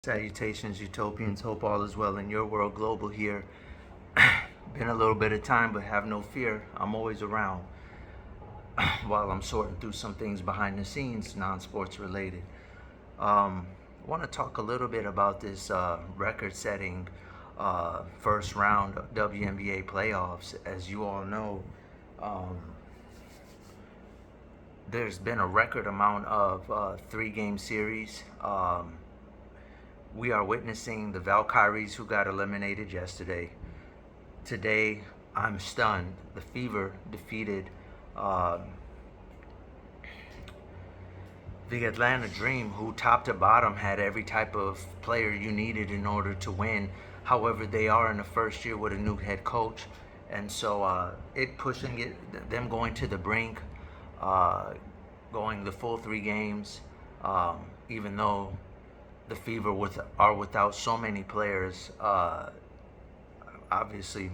Salutations, utopians. Hope all is well in your world. Global here. Been a little bit of time, but have no fear. I'm always around while I'm sorting through some things behind the scenes, non-sports related. I want to talk a little bit about this record-setting first round WNBA playoffs. As you all know, um, there's been a record amount of three-game series. We are witnessing the Valkyries who got eliminated yesterday. Today, I'm stunned. The Fever defeated the Atlanta Dream, who top to bottom had every type of player you needed in order to win. However, they are in the first year with a new head coach, and so them going to the brink, uh, going the full three games, even though the Fever are without so many players. Obviously,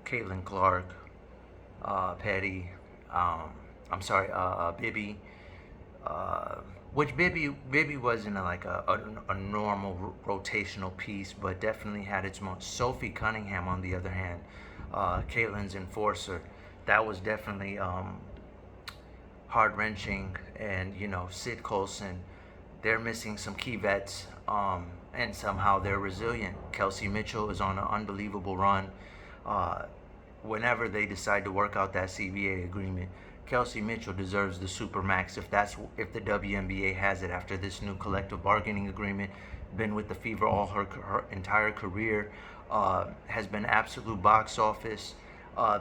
Caitlin Clark, Petty, Bibby, uh, which Bibby wasn't a normal rotational piece, but definitely had its most. Sophie Cunningham, on the other hand, Caitlin's enforcer, that was definitely heart wrenching. And Sid Colson, they're missing some key vets, and somehow they're resilient. Kelsey Mitchell is on an unbelievable run. Uh, Whenever they decide to work out that CBA agreement, Kelsey Mitchell deserves the supermax if the WNBA has it after this new collective bargaining agreement. Been with the Fever all her entire career, has been absolute box office.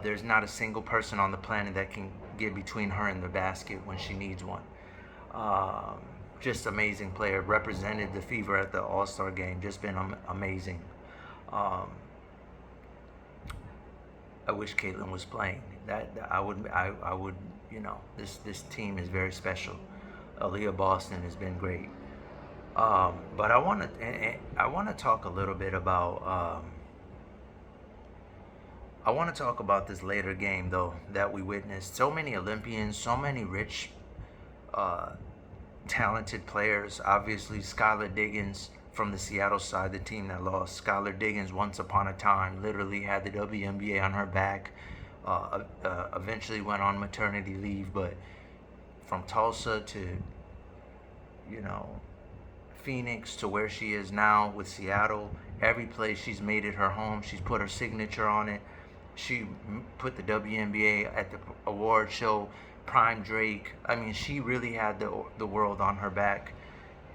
There's not a single person on the planet that can get between her and the basket when she needs one. Just amazing player. Represented the Fever at the All-Star game. Just been amazing. Um, I wish Caitlin was playing. I would. This team is very special. Aaliyah Boston has been great. But I want to talk a little bit about. I want to talk about this later game though that we witnessed. So many Olympians, so many rich, uh, talented players. Obviously, Skylar Diggins from the Seattle side, the team that lost. Skylar Diggins, once upon a time, literally had the WNBA on her back. Eventually went on maternity leave, but from Tulsa to you know Phoenix to where she is now with Seattle, every place she's made it her home. She's put her signature on it. She put the WNBA at the award show. Prime Drake. I mean, she really had the world on her back.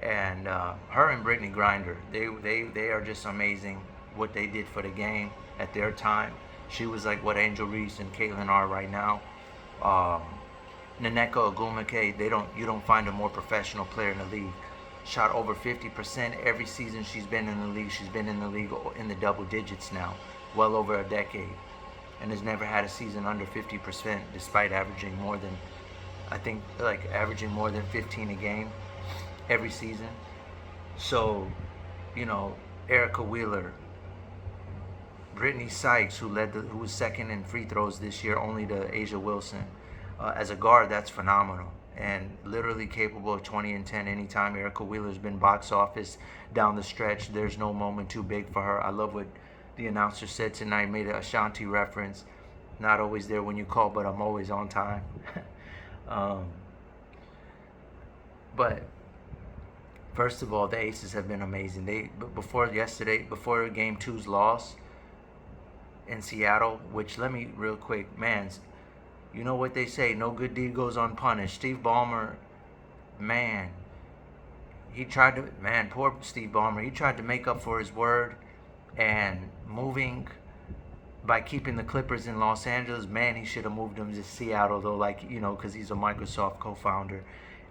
And her and Brittany Grinder, they are just amazing. What they did for the game at their time. She was like what Angel Reese and Caitlin are right now. Um, Nneka Ogwumike, you don't find a more professional player in the league. Shot over 50% every season she's been in the league. She's been in the league in the double digits now, well over a decade, and has never had a season under 50%, despite averaging more than, I think, like averaging more than 15 a game every season. So, Erica Wheeler, Brittany Sykes, who was second in free throws this year, only to Asia Wilson. As a guard, that's phenomenal and literally capable of 20 and 10 anytime. Erica Wheeler's been box office down the stretch. There's no moment too big for her. I love what the announcer said tonight, made a Ashanti reference. Not always there when you call, but I'm always on time. um, but first of all, the Aces have been amazing. Before Game Two's loss in Seattle, which, let me real quick, man, you know what they say, no good deed goes unpunished. Steve Ballmer, man, poor Steve Ballmer, he tried to make up for his word and moving by keeping the Clippers in Los Angeles. Man, he should have moved them to Seattle though, because he's a Microsoft co-founder.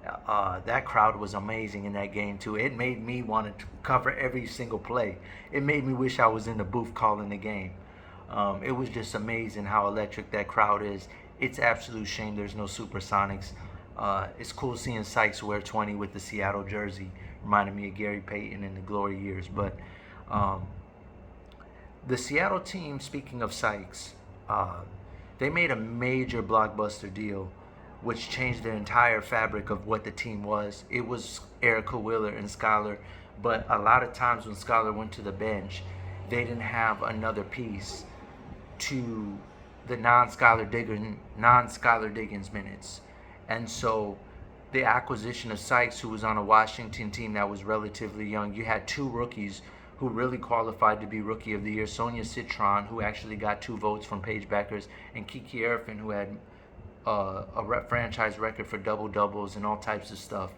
That crowd was amazing in that game too. It made me want to cover every single play. It made me wish I was in the booth calling the game. It was just amazing how electric that crowd is. It's absolute shame there's no Supersonics. It's cool seeing Sykes wear 20 with the Seattle jersey. Reminded me of Gary Payton in the glory years. But the Seattle team, speaking of Sykes, they made a major blockbuster deal which changed the entire fabric of what the team was. It was Erica Wheeler and Skylar, but a lot of times when Skylar went to the bench, they didn't have another piece to the non-Skylar Diggins minutes, and so the acquisition of Sykes, who was on a Washington team that was relatively young, you had two rookies who really qualified to be Rookie of the Year: Sonia Citron, who actually got 2 votes from Paige Beckers, and Kiki Erfin, who had franchise record for double doubles and all types of stuff.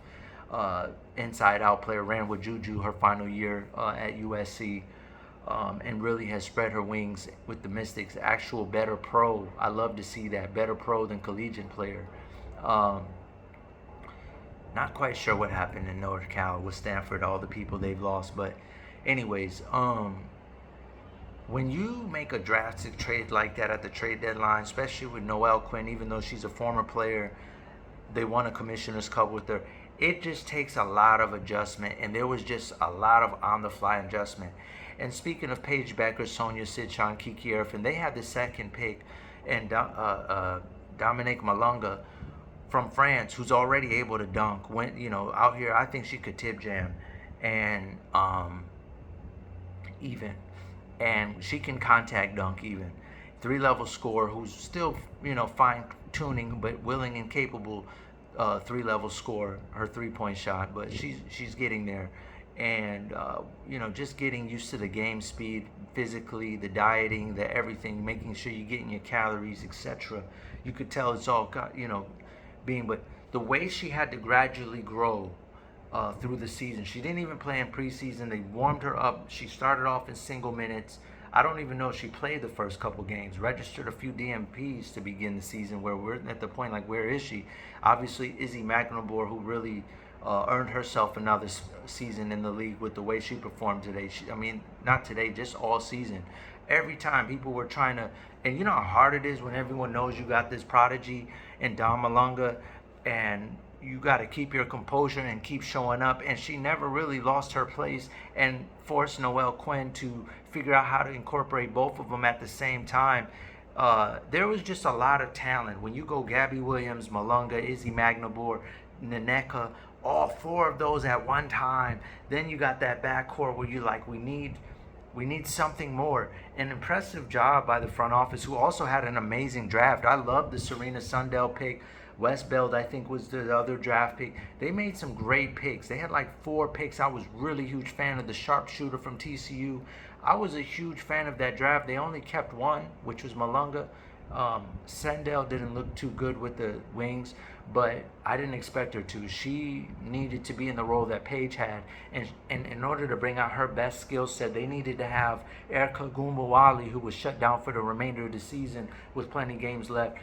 Inside out player, ran with Juju her final year at USC. And really has spread her wings with the Mystics. Actual better pro. I love to see that. Better pro than collegiate player. Not quite sure what happened in North Cal with Stanford, all the people they've lost. But anyways, when you make a drastic trade like that at the trade deadline, especially with Noelle Quinn, even though she's a former player, they won a Commissioner's Cup with her. It just takes a lot of adjustment, and there was just a lot of on-the-fly adjustment. And speaking of Paige Becker, Sonia Citron, Kiki Erfin, they had the second pick, and Dominique Malunga from France, who's already able to dunk. Went, out here, I think she could tip jam, and even, and she can contact dunk even. 3-level scorer who's still, fine tuning but willing and capable. 3-level scorer, her 3-point shot, but she's getting there. And just getting used to the game speed, physically, the dieting, the everything, making sure you're getting your calories, etc. You could tell it's all but the way she had to gradually grow through the season. She didn't even play in preseason. They warmed her up. She started off in single minutes. I don't even know if she played the first couple games. Registered a few DMPs to begin the season, where we're at the point like, where is she? Obviously, Izzy McNamore, who really earned herself another season in the league with the way she performed today. Not today, just all season. Every time people were trying to, and you know how hard it is when everyone knows you got this prodigy and Dom Malunga, and you got to keep your composure and keep showing up. And she never really lost her place and forced Noelle Quinn to figure out how to incorporate both of them at the same time. There was just a lot of talent. When you go Gabby Williams, Malunga, Izzy Magnabor, Naneka, all 4 of those at one time, then you got that backcourt where you're like, we need something more. An impressive job by the front office, who also had an amazing draft. I love the Serena Sundell pick. Westbeld, I think, was the other draft pick. They made some great picks. They had like 4 picks. I was really huge fan of the sharpshooter from TCU. I was a huge fan of that draft. They only kept 1, which was Malunga. Sendell didn't look too good with the wings, but I didn't expect her to. She needed to be in the role that Paige had, and in order to bring out her best skill set, they needed to have Erica Gumbawali, who was shut down for the remainder of the season with plenty of games left,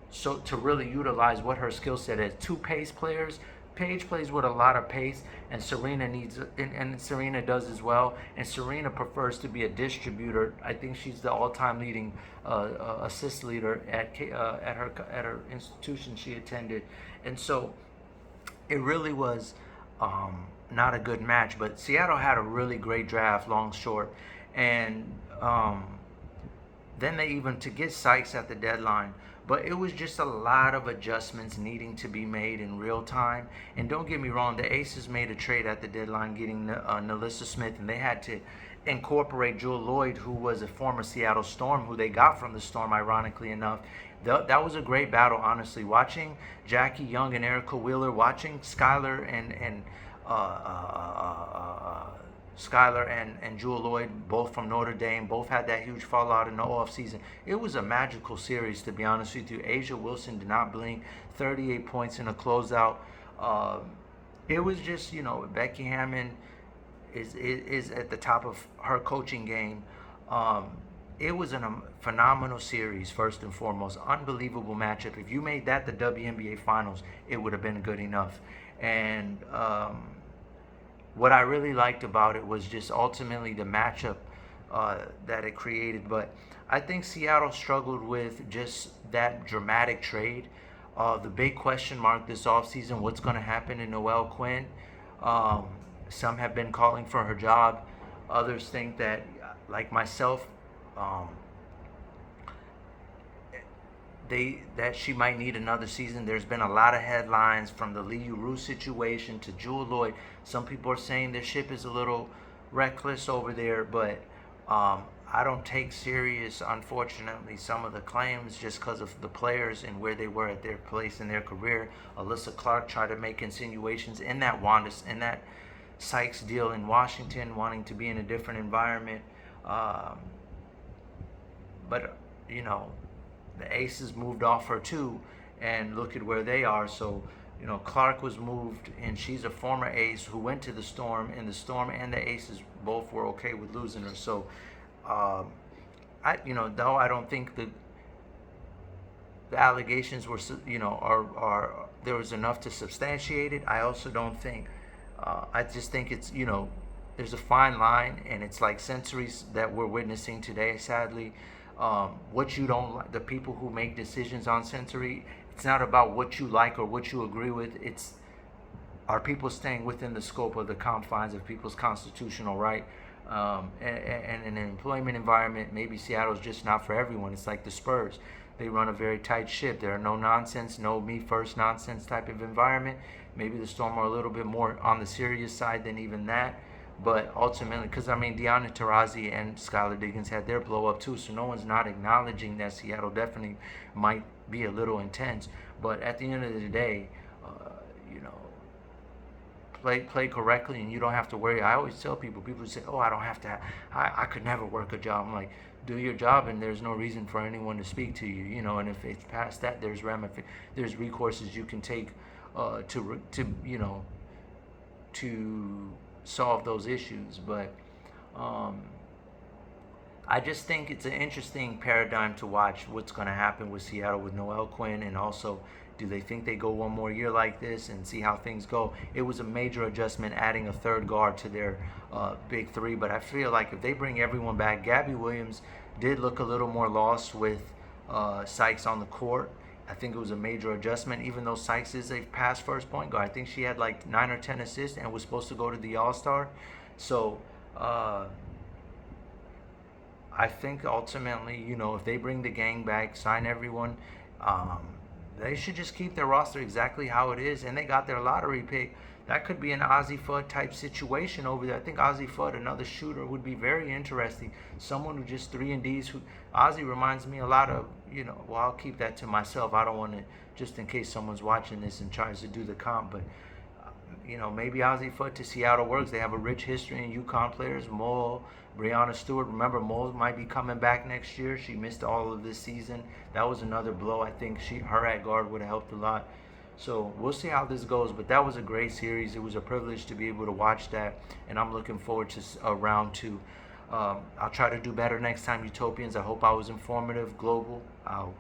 so to really utilize what her skill set is. 2 pace players. Paige plays with a lot of pace, and Serena needs, and Serena does as well. And Serena prefers to be a distributor. I think she's the all-time leading assist leader at her institution she attended, and so it really was not a good match. But Seattle had a really great draft, long, short, and then they even to get Sykes at the deadline. But it was just a lot of adjustments needing to be made in real time. And don't get me wrong, the Aces made a trade at the deadline getting Nalissa Smith, and they had to incorporate Jewel Lloyd, who was a former Seattle Storm, who they got from the Storm, ironically enough. That was a great battle, honestly. Watching Jackie Young and Erica Wheeler, watching Skylar and Jewel Lloyd, both from Notre Dame, both had that huge fallout in the offseason. It was a magical series, to be honest with you. Asia Wilson did not blink, 38 points in a closeout. It was just, Becky Hammond is at the top of her coaching game. It was a phenomenal series, first and foremost. Unbelievable matchup. If you made that the WNBA Finals, it would have been good enough. And what I really liked about it was just ultimately the matchup that it created. But I think Seattle struggled with just that dramatic trade. The big question mark this offseason, what's going to happen to Noelle Quinn? Some have been calling for her job. Others think that, like myself, that she might need another season. There's been a lot of headlines from the Liu Ru situation to Jewel Lloyd. Some people are saying their ship is a little reckless over there, but I don't take serious, unfortunately, some of the claims just because of the players and where they were at their place in their career. Alyssa Clark tried to make insinuations in that Sykes deal in Washington, wanting to be in a different environment. Um, but you know, the Aces moved off her too, and look at where they are. So, you know, Clark was moved, and she's a former Ace who went to the Storm, and the Storm and the Aces both were okay with losing her. So, though I don't think the allegations were, are there was enough to substantiate it. I also don't think. I just think it's, there's a fine line, and it's like sensories that we're witnessing today, sadly. What you don't like, the people who make decisions on sensory, it's not about what you like or what you agree with. It's, are people staying within the scope of the confines of people's constitutional right? And in an employment environment, maybe Seattle's just not for everyone. It's like the Spurs. They run a very tight ship. They're no nonsense, no me first nonsense type of environment. Maybe the Storm are a little bit more on the serious side than even that. But ultimately, because Deanna Taurasi and Skylar Diggins had their blow up too, so no one's not acknowledging that Seattle definitely might be a little intense. But at the end of the day, play correctly, and you don't have to worry. I always tell people say, "Oh, I don't have to. I could never work a job." I'm like, do your job, and there's no reason for anyone to speak to you, And if it's past that, there's recourses you can take to solve those issues. But I just think it's an interesting paradigm to watch what's going to happen with Seattle with Noelle Quinn, and also, do they think they go one more year like this and see how things go? It was a major adjustment adding a third guard to their big three, but I feel like if they bring everyone back, Gabby Williams did look a little more lost with Sykes on the court. I think it was a major adjustment, even though Sykes is a past first point guard. I think she had like 9 or 10 assists and was supposed to go to the All-Star. So I think ultimately, if they bring the gang back, sign everyone, they should just keep their roster exactly how it is. And they got their lottery pick. That could be an Ozzie Fudd type situation over there. I think Ozzie Fudd, another shooter, would be very interesting. Someone who just 3-and-Ds. Ozzie reminds me a lot of, well, I'll keep that to myself. I don't want to, just in case someone's watching this and tries to do the comp. But, maybe Ozzie Fudd to Seattle works. They have a rich history in UConn players. Mole, Breanna Stewart. Remember, Mole might be coming back next year. She missed all of this season. That was another blow. I think her at guard would have helped a lot. So we'll see how this goes. But that was a great series. It was a privilege to be able to watch that. And I'm looking forward to round 2. I'll try to do better next time, Utopians. I hope I was informative. Global out.